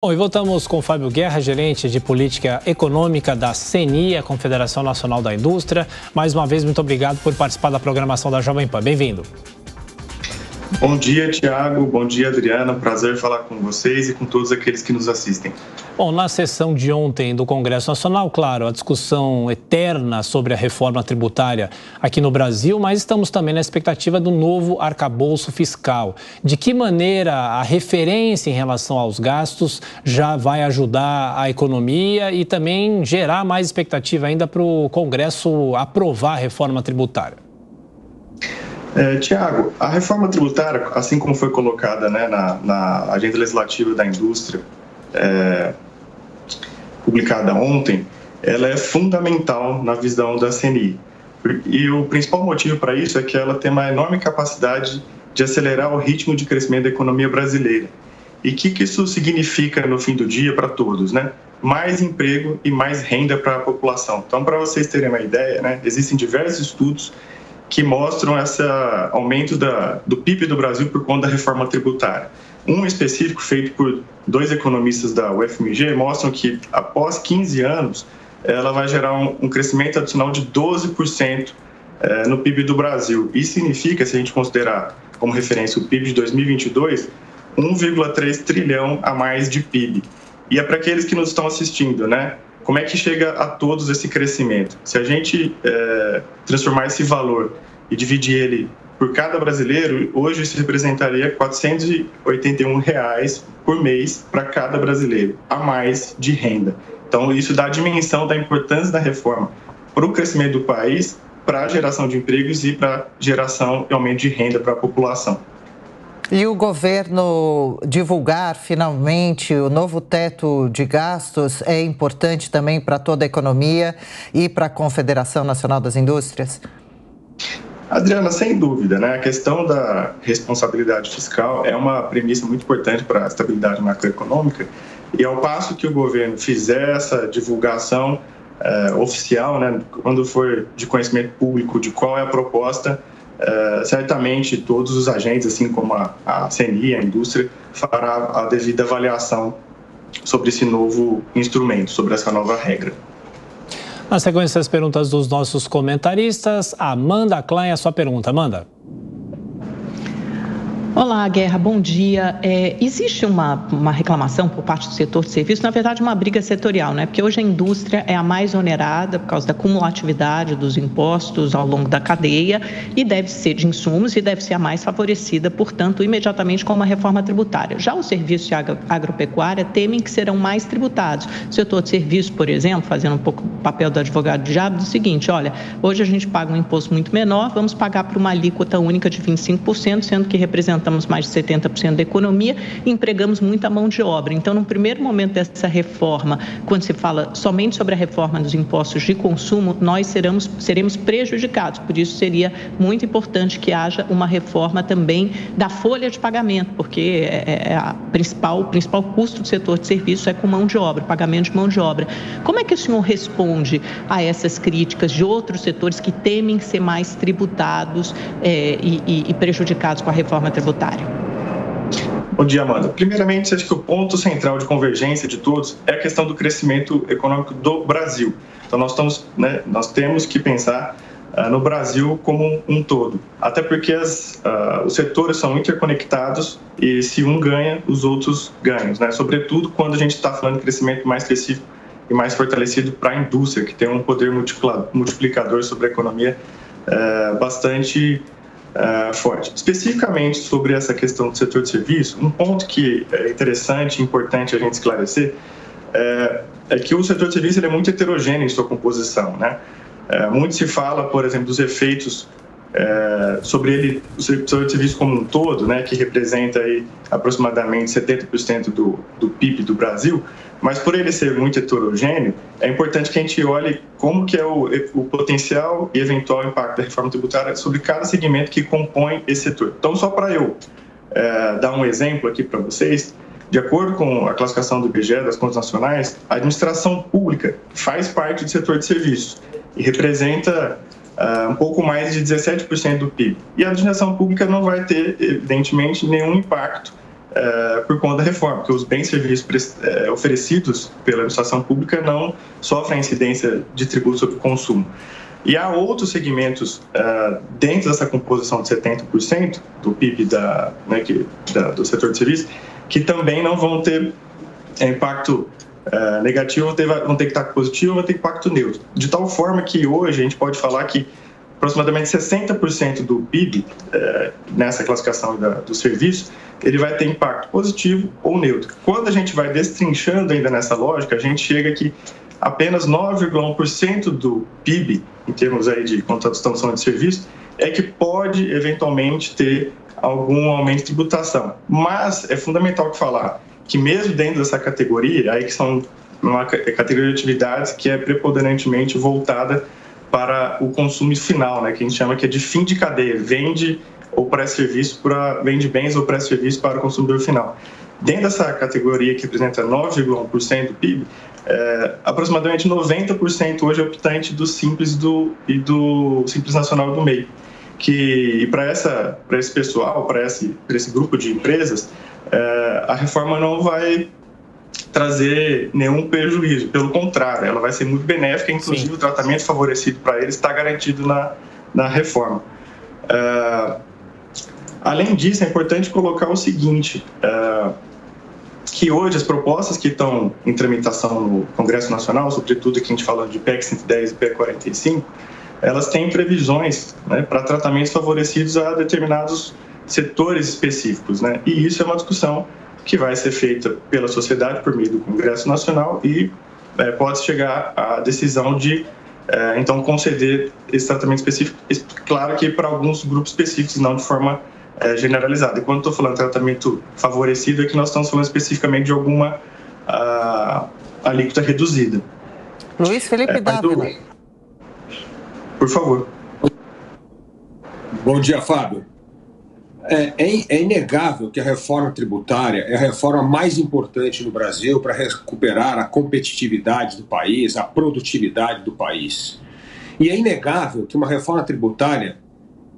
Bom, e voltamos com o Fábio Guerra, gerente de política econômica da CNI, a Confederação Nacional da Indústria. Mais uma vez, muito obrigado por participar da programação da Jovem Pan. Bem-vindo. Bom dia, Tiago. Bom dia, Adriana. Prazer falar com vocês e com todos aqueles que nos assistem. Bom, na sessão de ontem do Congresso Nacional, claro, a discussão eterna sobre a reforma tributária aqui no Brasil, mas estamos também na expectativa do novo arcabouço fiscal. De que maneira a referência em relação aos gastos já vai ajudar a economia e também gerar mais expectativa ainda para o Congresso aprovar a reforma tributária? Tiago, a reforma tributária, assim como foi colocada, né, na agenda legislativa da indústria, publicada ontem, ela é fundamental na visão da CNI. E o principal motivo para isso é que ela tem uma enorme capacidade de acelerar o ritmo de crescimento da economia brasileira. E o que isso significa no fim do dia para todos, né? Mais emprego e mais renda para a população. Então, para vocês terem uma ideia, né, existem diversos estudos que mostram esse aumento do PIB do Brasil por conta da reforma tributária. Um específico, feito por dois economistas da UFMG, mostram que, após 15 anos, ela vai gerar um crescimento adicional de 12% no PIB do Brasil. Isso significa, se a gente considerar como referência o PIB de 2022, 1,3 trilhão a mais de PIB. E é para aqueles que nos estão assistindo, né? Como é que chega a todos esse crescimento? Se a gente transformar esse valor e dividir ele por cada brasileiro, hoje isso representaria R$ 481 por mês para cada brasileiro, a mais de renda. Então, isso dá a dimensão da importância da reforma para o crescimento do país, para a geração de empregos e para a geração e aumento de renda para a população. E o governo divulgar finalmente o novo teto de gastos é importante também para toda a economia e para a Confederação Nacional das Indústrias? Adriana, sem dúvida, né? A questão da responsabilidade fiscal é uma premissa muito importante para a estabilidade macroeconômica e ao passo que o governo fizer essa divulgação oficial, né, quando for de conhecimento público de qual é a proposta, certamente todos os agentes, assim como a CNI, a indústria, fará a devida avaliação sobre esse novo instrumento, sobre essa nova regra. Na sequência das perguntas dos nossos comentaristas, Amanda Klein, a sua pergunta. Amanda. Olá, Guerra, bom dia. Existe uma reclamação por parte do setor de serviços, na verdade uma briga setorial, né? Porque hoje a indústria é a mais onerada por causa da cumulatividade dos impostos ao longo da cadeia e deve ser de insumos e deve ser a mais favorecida, portanto, imediatamente com uma reforma tributária. Já os serviços de agropecuária temem que serão mais tributados. O setor de serviços, por exemplo, fazendo um pouco o papel do advogado do diabo, diz o seguinte, olha, hoje a gente paga um imposto muito menor, vamos pagar por uma alíquota única de 25%, sendo que representamos mais de 70% da economia e empregamos muita mão de obra. Então, no primeiro momento dessa reforma, quando se fala somente sobre a reforma dos impostos de consumo, nós seremos prejudicados. Por isso, seria muito importante que haja uma reforma também da folha de pagamento, porque o principal custo do setor de serviços é com mão de obra, pagamento de mão de obra. Como é que o senhor responde a essas críticas de outros setores que temem ser mais tributados e prejudicados com a reforma tributária? Bom dia, Amanda. Primeiramente, acho que o ponto central de convergência de todos é a questão do crescimento econômico do Brasil. Então, nós temos que pensar no Brasil como um todo, até porque os setores são interconectados e se um ganha, os outros ganham, né? Sobretudo quando a gente está falando de crescimento mais específico e mais fortalecido para a indústria, que tem um poder multiplicador sobre a economia bastante forte. Especificamente sobre essa questão do setor de serviço, um ponto que é interessante e importante a gente esclarecer é que o setor de serviço ele é muito heterogêneo em sua composição, né? Muito se fala, por exemplo, dos efeitos sobre o setor de serviço como um todo, né, que representa aí aproximadamente 70% do PIB do Brasil, mas por ele ser muito heterogêneo, é importante que a gente olhe como que é o potencial e eventual impacto da reforma tributária sobre cada segmento que compõe esse setor. Então, só para eu dar um exemplo aqui para vocês, de acordo com a classificação do IBGE, das contas nacionais, a administração pública faz parte do setor de serviços e representa um pouco mais de 17% do PIB. E a administração pública não vai ter, evidentemente, nenhum impacto por conta da reforma, porque os bens e serviços oferecidos pela administração pública não sofrem a incidência de tributo sobre o consumo. E há outros segmentos dentro dessa composição de 70% do PIB do setor de serviços que também não vão ter impacto negativo, vão ter impacto positivo, vão ter impacto neutro. De tal forma que hoje a gente pode falar que aproximadamente 60% do PIB, nessa classificação do serviço, ele vai ter impacto positivo ou neutro. Quando a gente vai destrinchando ainda nessa lógica, a gente chega que apenas 9,1% do PIB, em termos aí de contratação de serviço, é que pode eventualmente ter algum aumento de tributação. Mas é fundamental falar que mesmo dentro dessa categoria, aí que são uma categoria de atividades que é preponderantemente voltada para o consumo final, né, que a gente chama que é de fim de cadeia, vende bens ou pré-serviço para o consumidor final. Dentro dessa categoria que representa 9,1% do PIB, aproximadamente 90% hoje é optante do Simples e do Simples Nacional do MEI. E para esse pessoal, para esse grupo de empresas, a reforma não vai trazer nenhum prejuízo, pelo contrário, ela vai ser muito benéfica, inclusive Sim. O tratamento favorecido para eles está garantido na reforma. Além disso, é importante colocar o seguinte, que hoje as propostas que estão em tramitação no Congresso Nacional, sobretudo aqui a gente falando de PEC 110 e PEC 45, elas têm previsões, né, para tratamentos favorecidos a determinados setores específicos, né? E isso é uma discussão que vai ser feita pela sociedade por meio do Congresso Nacional e pode chegar à decisão de, então, conceder esse tratamento específico, claro que para alguns grupos específicos, não de forma generalizada. E quando estou falando de tratamento favorecido, é que nós estamos falando especificamente de alguma alíquota reduzida. Luiz Felipe Dávila. Por favor. Bom dia, Fábio. É inegável que a reforma tributária é a reforma mais importante no Brasil para recuperar a competitividade do país, a produtividade do país. E é inegável que uma reforma tributária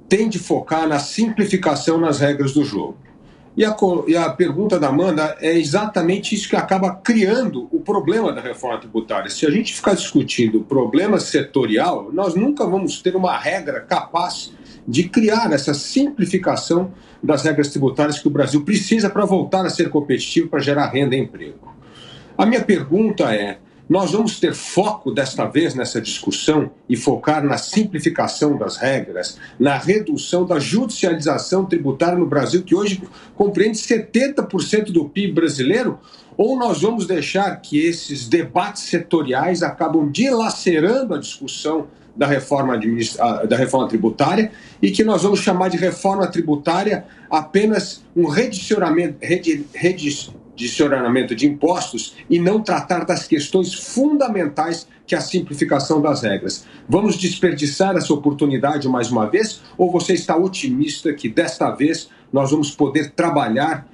tem de focar na simplificação nas regras do jogo. E a pergunta da Amanda é exatamente isso que acaba criando o problema da reforma tributária. Se a gente ficar discutindo o problema setorial, nós nunca vamos ter uma regra capaz de criar essa simplificação das regras tributárias que o Brasil precisa para voltar a ser competitivo, para gerar renda e emprego. A minha pergunta é, nós vamos ter foco desta vez nessa discussão e focar na simplificação das regras, na redução da judicialização tributária no Brasil, que hoje compreende 70% do PIB brasileiro, ou nós vamos deixar que esses debates setoriais acabam dilacerando a discussão da reforma tributária e que nós vamos chamar de reforma tributária apenas um redicionamento de impostos e não tratar das questões fundamentais que é a simplificação das regras. Vamos desperdiçar essa oportunidade mais uma vez ou você está otimista que desta vez nós vamos poder trabalhar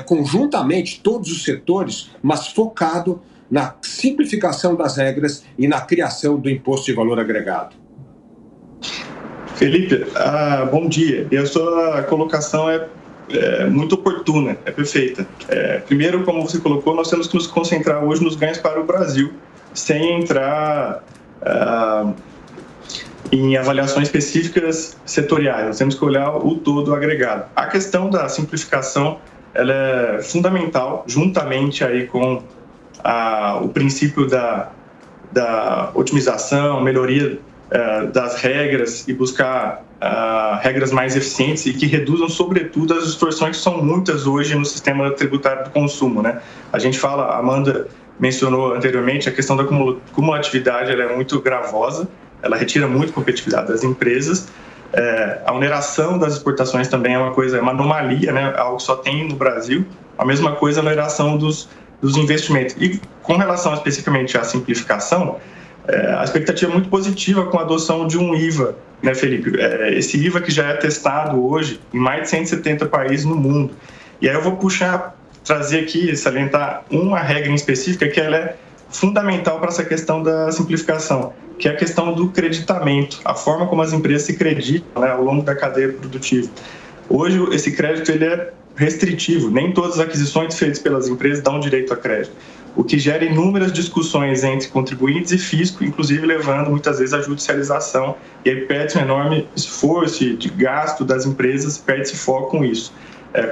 conjuntamente todos os setores, mas focado na simplificação das regras e na criação do imposto de valor agregado? Felipe, bom dia. E a sua colocação é muito oportuna, é perfeita. Primeiro, como você colocou, nós temos que nos concentrar hoje nos ganhos para o Brasil, sem entrar em avaliações específicas setoriais. Nós temos que olhar o todo agregado. A questão da simplificação, ela é fundamental, juntamente aí com o princípio da otimização, melhoria das regras e buscar regras mais eficientes e que reduzam, sobretudo, as distorções que são muitas hoje no sistema tributário do consumo, né? A gente fala, a Amanda mencionou anteriormente, a questão da cumulatividade, ela é muito gravosa, ela retira muito competitividade das empresas. A oneração das exportações também é uma anomalia, né? Algo que só tem no Brasil. A mesma coisa a oneração dos investimentos. E com relação especificamente à simplificação, a expectativa é muito positiva com a adoção de um IVA, né, Felipe? Esse IVA que já é testado hoje em mais de 170 países no mundo. E aí eu vou trazer aqui, salientar uma regra em específica que ela é fundamental para essa questão da simplificação, que é a questão do creditamento, a forma como as empresas se creditam, né, ao longo da cadeia produtiva. Hoje, esse crédito ele é restritivo. Nem todas as aquisições feitas pelas empresas dão direito a crédito, o que gera inúmeras discussões entre contribuintes e fisco, inclusive levando muitas vezes à judicialização, e aí perde um enorme esforço de gasto das empresas, perde-se foco com isso.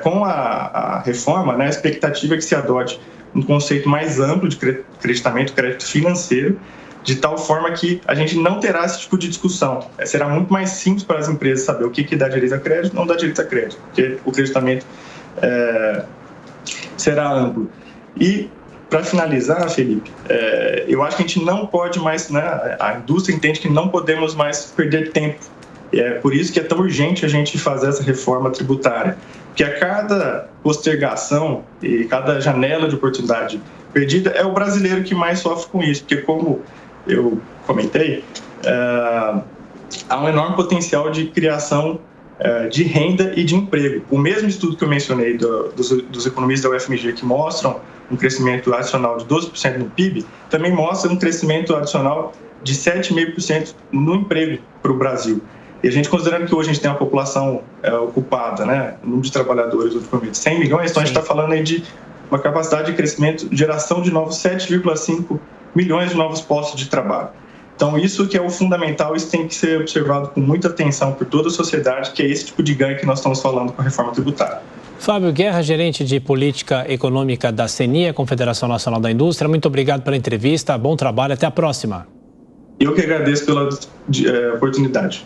Com a reforma, né, a expectativa é que se adote um conceito mais amplo de creditamento, crédito financeiro, de tal forma que a gente não terá esse tipo de discussão. Será muito mais simples para as empresas saber o que dá direito a crédito e não dá direito a crédito, porque o creditamento será amplo. E, para finalizar, Felipe, eu acho que a gente não pode mais, né, a indústria entende que não podemos mais perder tempo. E é por isso que é tão urgente a gente fazer essa reforma tributária. Porque a cada postergação e cada janela de oportunidade perdida, é o brasileiro que mais sofre com isso. Porque, como eu comentei, há um enorme potencial de criação de renda e de emprego. O mesmo estudo que eu mencionei dos economistas da UFMG, que mostram um crescimento adicional de 12% no PIB, também mostra um crescimento adicional de 7,5% no emprego para o Brasil. E a gente, considerando que hoje a gente tem uma população ocupada, né, o número de trabalhadores ultimamente 100 milhões, então a gente está falando aí de uma capacidade de crescimento, geração de novos 7,5 milhões de novos postos de trabalho. Então, isso que é o fundamental, isso tem que ser observado com muita atenção por toda a sociedade, que é esse tipo de ganho que nós estamos falando com a reforma tributária. Fábio Guerra, gerente de política econômica da CNI, a Confederação Nacional da Indústria, muito obrigado pela entrevista, bom trabalho, até a próxima. Eu que agradeço pela oportunidade.